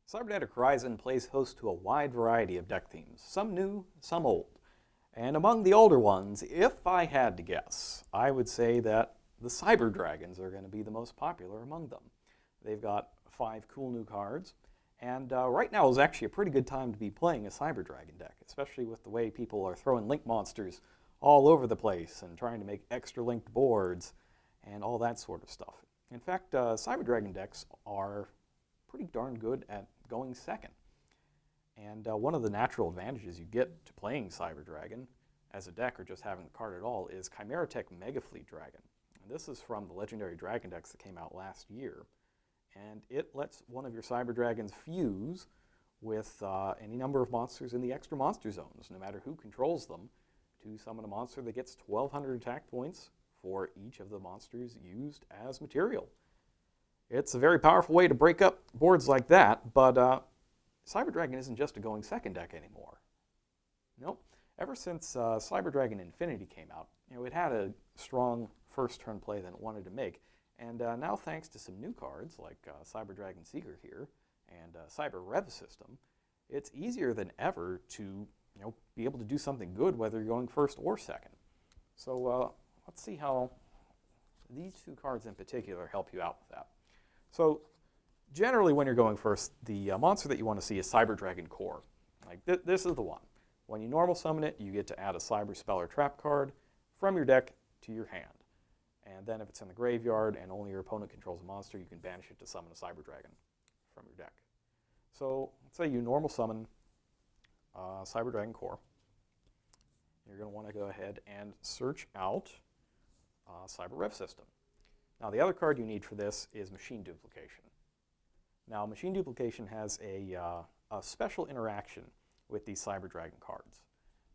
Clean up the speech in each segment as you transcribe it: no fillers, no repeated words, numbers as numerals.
Cybernetic Horizon plays host to a wide variety of deck themes, some new, some old. And among the older ones, if I had to guess, I would say that the Cyber Dragons are going to be the most popular among them. They've got 5 cool new cards, and right now is actually a pretty good time to be playing a Cyber Dragon deck, especially with the way people are throwing link monsters all over the place and trying to make extra linked boards and all that sort of stuff. In fact, Cyber Dragon decks are pretty darn good at going second. And one of the natural advantages you get to playing Cyber Dragon as a deck or just having the card at all is Chimeratech Mega Fleet Dragon. And this is from the legendary Dragon decks that came out last year. And it lets one of your Cyber Dragons fuse with any number of monsters in the extra monster zones, no matter who controls them, to summon a monster that gets 1,200 attack points for each of the monsters used as material. It's a very powerful way to break up boards like that, but Cyber Dragon isn't just a going second deck anymore. Nope. Ever since Cyber Dragon Infinity came out, it had a strong first turn play that it wanted to make. And now, thanks to some new cards like Cyber Dragon Seeker here and Cyber Rev System, it's easier than ever to be able to do something good whether you're going first or second. So let's see how these 2 cards in particular help you out with that. So generally when you're going first, the monster that you want to see is Cyber Dragon Core. Like this is the one. When you normal summon it, you get to add a Cyber Spell or Trap card from your deck to your hand. And then if it's in the graveyard and only your opponent controls a monster, you can banish it to summon a Cyber Dragon from your deck. So let's say you normal summon Cyber Dragon Core. You're going to want to go ahead and search out Cyber Rev System. Now the other card you need for this is Machine Duplication. Now Machine Duplication has a special interaction with these Cyber Dragon cards.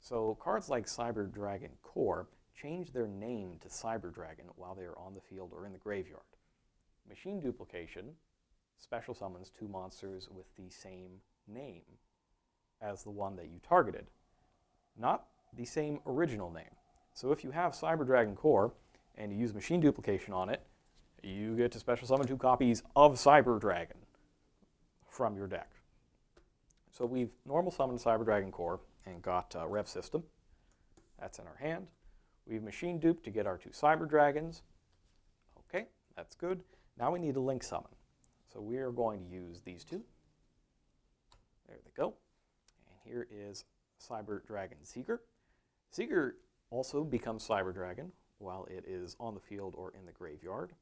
So cards like Cyber Dragon Core change their name to Cyber Dragon while they are on the field or in the graveyard. Machine Duplication special summons 2 monsters with the same name as the one that you targeted, not the same original name. So if you have Cyber Dragon Core and you use Machine Duplication on it, you get to special summon 2 copies of Cyber Dragon from your deck. So we've normal summoned Cyber Dragon Core and got Rev System. That's in our hand. We've Machine Duped to get our 2 Cyber Dragons. Okay, that's good. Now we need a Link Summon. So we are going to use these 2. There they go. And here is Cyber Dragon Seeker. Seeker also becomes Cyber Dragon while it is on the field or in the graveyard.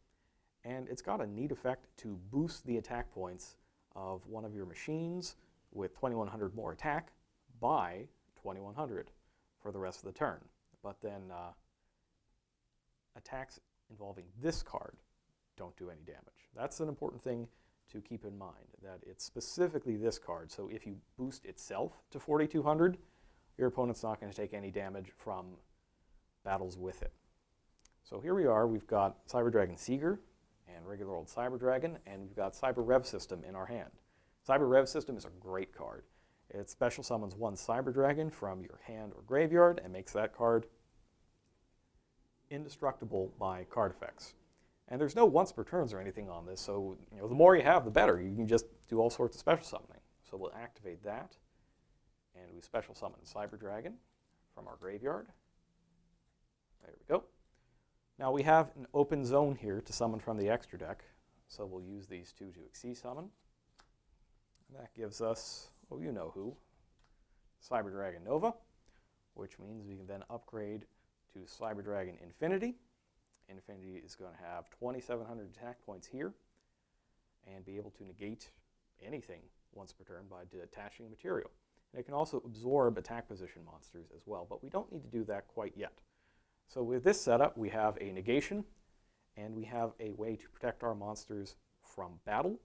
And it's got a neat effect to boost the attack points of one of your machines with 2,100 more attack by 2,100 for the rest of the turn. But then attacks involving this card don't do any damage. That's an important thing to keep in mind, that it's specifically this card. So if you boost itself to 4,200, your opponent's not going to take any damage from battles with it. So here we are. We've got Cyber Dragon Seeker and regular old Cyber Dragon, and we've got Cyber Rev System in our hand. Cyber Rev System is a great card. It special summons 1 Cyber Dragon from your hand or graveyard and makes that card indestructible by card effects. And there's no once per turns or anything on this, so the more you have, the better. You can just do all sorts of special summoning. So we'll activate that, and we special summon Cyber Dragon from our graveyard. There we go. Now we have an open zone here to summon from the extra deck, so we'll use these 2 to Xyz summon. And that gives us, oh, you know who, Cyber Dragon Nova, which means we can then upgrade to Cyber Dragon Infinity. Infinity is going to have 2,700 attack points here and be able to negate anything once per turn by detaching material. And it can also absorb attack position monsters as well, but we don't need to do that quite yet. So with this setup, we have a negation, and we have a way to protect our monsters from battle.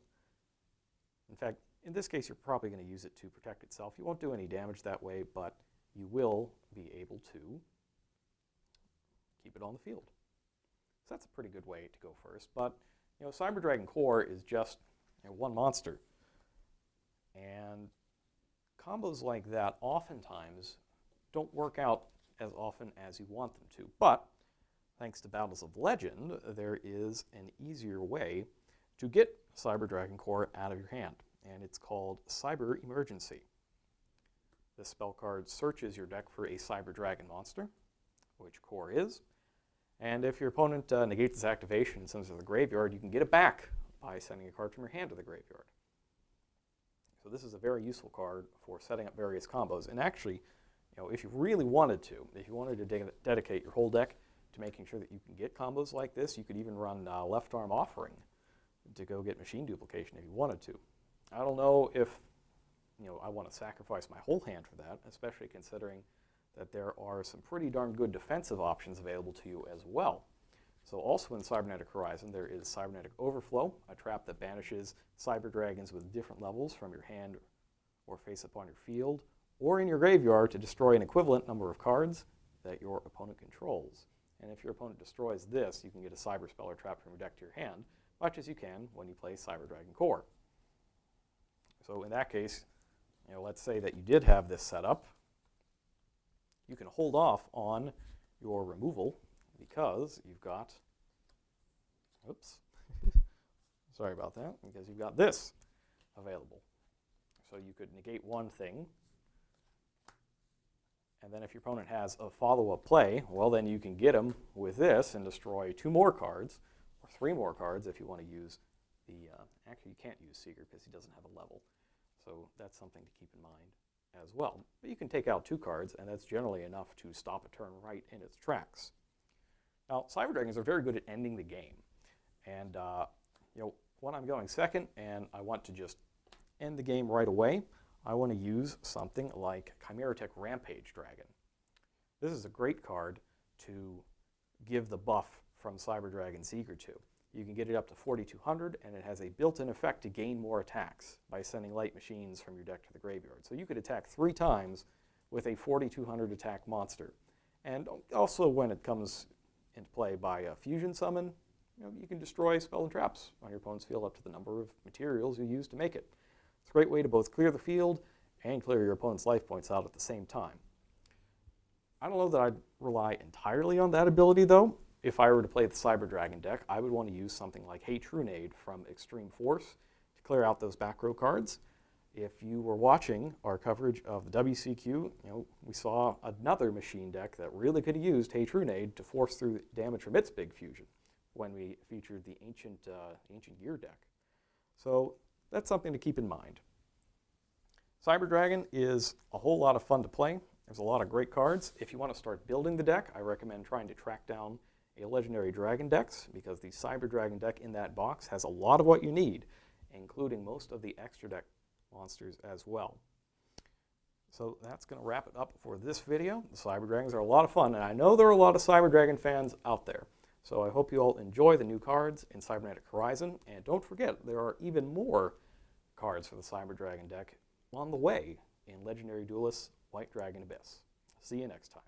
In fact, in this case, you're probably going to use it to protect itself. You won't do any damage that way, but you will be able to keep it on the field. So that's a pretty good way to go first. But Cyber Dragon Core is just 1 monster. And combos like that oftentimes don't work out as often as you want them to. But thanks to Battles of Legend, there is an easier way to get Cyber Dragon Core out of your hand. and it's called Cyber Emergency. This spell card searches your deck for a Cyber Dragon monster, which core is, and if your opponent negates its activation and sends it to the graveyard, you can get it back by sending a card from your hand to the graveyard. So this is a very useful card for setting up various combos. And actually, if you really wanted to, if you wanted to dedicate your whole deck to making sure that you can get combos like this, you could even run Left Arm Offering to go get machine duplication if you wanted to. I don't know if I want to sacrifice my whole hand for that, especially considering that there are some pretty darn good defensive options available to you as well. So also in Cybernetic Horizon, there is Cybernetic Overflow, a trap that banishes Cyber Dragons with different levels from your hand or face up on your field, or in your graveyard to destroy an equivalent number of cards that your opponent controls. And if your opponent destroys this, you can get a Cyber Spell or trap from your deck to your hand, much as you can when you play Cyber Dragon Core. So in that case, let's say that you did have this set up. You can hold off on your removal because you've got, oops, sorry about that, because you've got this available. So you could negate one thing, and then if your opponent has a follow-up play, well then you can get him with this and destroy 2 more cards, or 3 more cards if you want to use the, actually you can't use Seeker because he doesn't have a level. So that's something to keep in mind as well. But you can take out 2 cards, and that's generally enough to stop a turn right in its tracks. Now, Cyber Dragons are very good at ending the game. And when I'm going second and I want to just end the game right away, I want to use something like Chimeratech Rampage Dragon. This is a great card to give the buff from Cyber Dragon Seeker to. You can get it up to 4,200, and it has a built-in effect to gain more attacks by sending light machines from your deck to the graveyard. So you could attack 3 times with a 4,200 attack monster. And also when it comes into play by a fusion summon, you can destroy spell and traps on your opponent's field up to the number of materials you use to make it. It's a great way to both clear the field and clear your opponent's life points out at the same time. I don't know that I'd rely entirely on that ability, though. If I were to play the Cyber Dragon deck, I would want to use something like Hey Trunade from Extreme Force to clear out those back row cards. If you were watching our coverage of the WCQ, we saw another machine deck that really could have used Hey Trunade to force through damage from its big fusion when we featured the Ancient Gear deck. So that's something to keep in mind. Cyber Dragon is a whole lot of fun to play. There's a lot of great cards. If you want to start building the deck, I recommend trying to track down a Legendary Dragon deck, because the Cyber Dragon deck in that box has a lot of what you need, including most of the extra deck monsters as well. So that's going to wrap it up for this video. The Cyber Dragons are a lot of fun, and I know there are a lot of Cyber Dragon fans out there. So I hope you all enjoy the new cards in Cybernetic Horizon, and don't forget, there are even more cards for the Cyber Dragon deck on the way in Legendary Duelist White Dragon Abyss. See you next time.